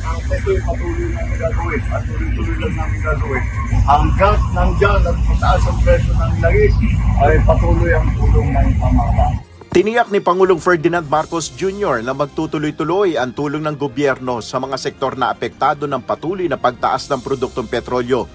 Ito'y patuloy namin gagawin at tuloy-tuloy lang namin gagawin. Hanggang nandyan at mataas ang presyo ng langis ay patuloy ang tulong ng pamahalaan. Tiniyak ni Pangulong Ferdinand Marcos Jr. na magtutuloy-tuloy ang tulong ng gobyerno sa mga sektor na apektado ng patuloy na pagtaas ng produktong petrolyo.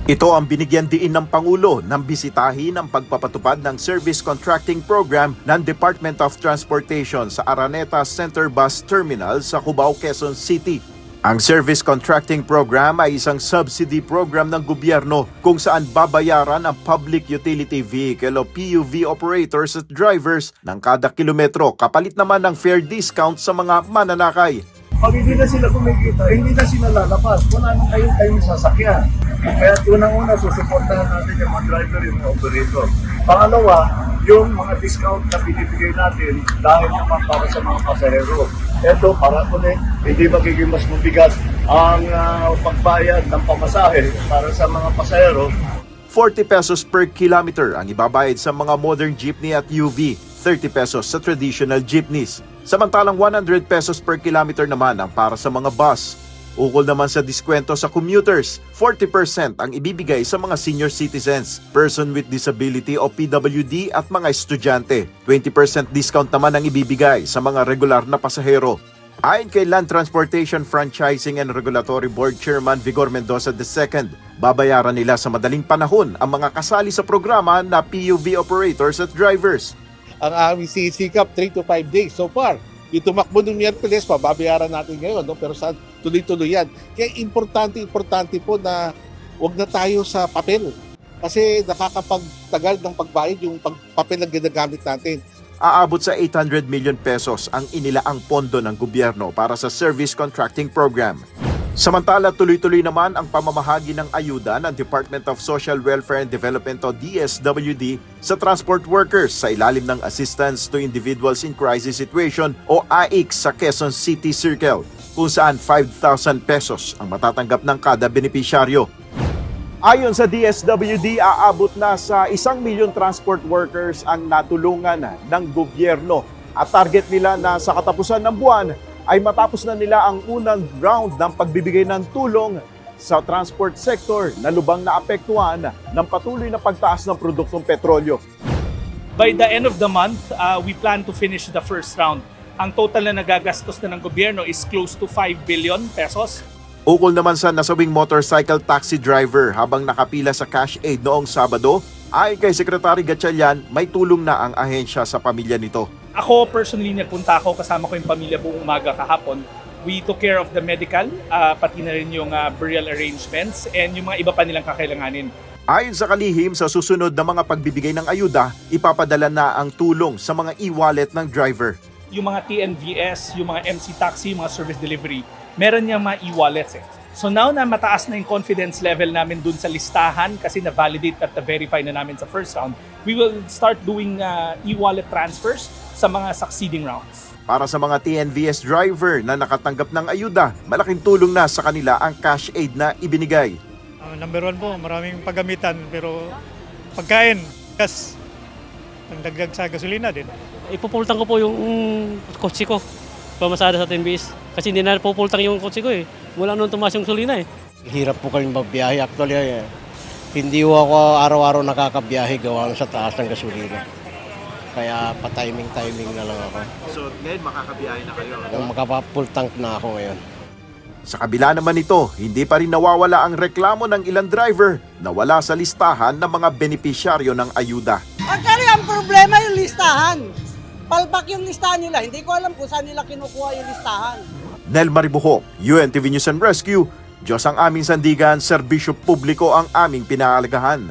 Ito ang binigyan diin ng Pangulo nang bisitahin ang pagpapatupad ng Service Contracting Program ng Department of Transportation sa Araneta Center Bus Terminal sa Cubao, Quezon City. Ang Service Contracting Program ay isang subsidy program ng gobyerno kung saan babayaran ang Public Utility Vehicle o PUV operators at drivers ng kada kilometro kapalit naman ng fair discount sa mga mananakay. Pag hindi na sila kumikita, hindi na sila lalabas. Wala nang kayong sasakyan. Kaya unang-una, susuportahan natin yung mga driver, yung mga operator. Pangalawa, yung mga discount na binibigay natin dahil naman para sa mga pasahero. Ito, para ulit, hindi magiging mas mabigat ang pagbayad ng pamasahe para sa mga pasahero. 40 pesos per kilometer ang ibabayad sa mga modern jeepney at UV, 30 pesos sa traditional jeepneys. Samantalang 100 pesos per kilometer naman ang para sa mga bus. Ukol naman sa diskwento sa commuters, 40% ang ibibigay sa mga senior citizens, person with disability o PWD at mga estudyante. 20% discount naman ang ibibigay sa mga regular na pasahero. Ayon kay Land Transportation Franchising and Regulatory Board Chairman Vigor Mendoza II, babayaran nila sa madaling panahon ang mga kasali sa programa na PUV operators at drivers. Ang aming sisikap 3 to 5 days so far. Yung tumakbo ng Miyerkules pa, babayaran natin ngayon, no? Pero sa tuloy-tuloy yan. Kaya importante po na wag na tayo sa papel. Kasi nakakapagtagal ng pagbayad yung papel na ginagamit natin. Aabot sa 800 million pesos ang inilaang pondo ng gobyerno para sa Service Contracting Program. Samantala, tuloy-tuloy naman ang pamamahagi ng ayuda ng Department of Social Welfare and Development o DSWD sa transport workers sa ilalim ng Assistance to Individuals in Crisis Situation o AIC sa Quezon City Circle, kung saan 5,000 pesos ang matatanggap ng kada benepisyaryo. Ayon sa DSWD, aabot na sa 1 milyon transport workers ang natulungan ng gobyerno at target nila na sa katapusan ng buwan ay matapos na nila ang unang round ng pagbibigay ng tulong sa transport sector na lubang naapektuhan ng patuloy na pagtaas ng produktong petrolyo. By the end of the month, we plan to finish the first round. Ang total na nagagastos na ng gobyerno is close to 5 billion pesos. Ukol naman sa nasawing motorcycle taxi driver habang nakapila sa cash aid noong Sabado, ayon kay Secretary Gatchalian, may tulong na ang ahensya sa pamilya nito. Ako personally, nagpunta ako, kasama ko yung pamilya buong umaga kahapon. We took care of the medical, pati na rin yung burial arrangements and yung mga iba pa nilang kakailanganin. Ayon sa kalihim, sa susunod na mga pagbibigay ng ayuda, ipapadala na ang tulong sa mga e-wallet ng driver. Yung mga TNVS, yung mga MC Taxi, yung mga service delivery, meron niya mga e-wallets eh. So now na mataas na yung confidence level namin dun sa listahan kasi na-validate at na-verify na namin sa first round, we will start doing e-wallet transfers sa mga succeeding rounds. Para sa mga TNVS driver na nakatanggap ng ayuda, malaking tulong na sa kanila ang cash aid na ibinigay. Number 1 po, maraming paggamitan pero pagkain, gas, ang dagdag sa gasolina din. Ipupultang ko po yung kotse ko, pamasada sa TNVS. Kasi hindi na pupultang yung kotse ko eh. Mula noon tumaas yung gasolina eh. Hirap po kayong magbiyahe. Actually, hindi ko ako araw-araw nakakabiyahe gawa sa taas ng gasolina. Kaya pa-timing na lang ako. So ngayon makakabiyahe na kayo? Makapa-full tank na ako ngayon. Sa kabila naman nito, hindi pa rin nawawala ang reklamo ng ilang driver na wala sa listahan ng mga benepisyaryo ng ayuda. Actually, ang problema yung listahan. Palpak yung listahan nila. Hindi ko alam kung saan nila kinukuha yung listahan. Nel Maribuho, UNTV News and Rescue. Diyos ang aming sandigan, serbisyo publiko ang aming pinaalagahan.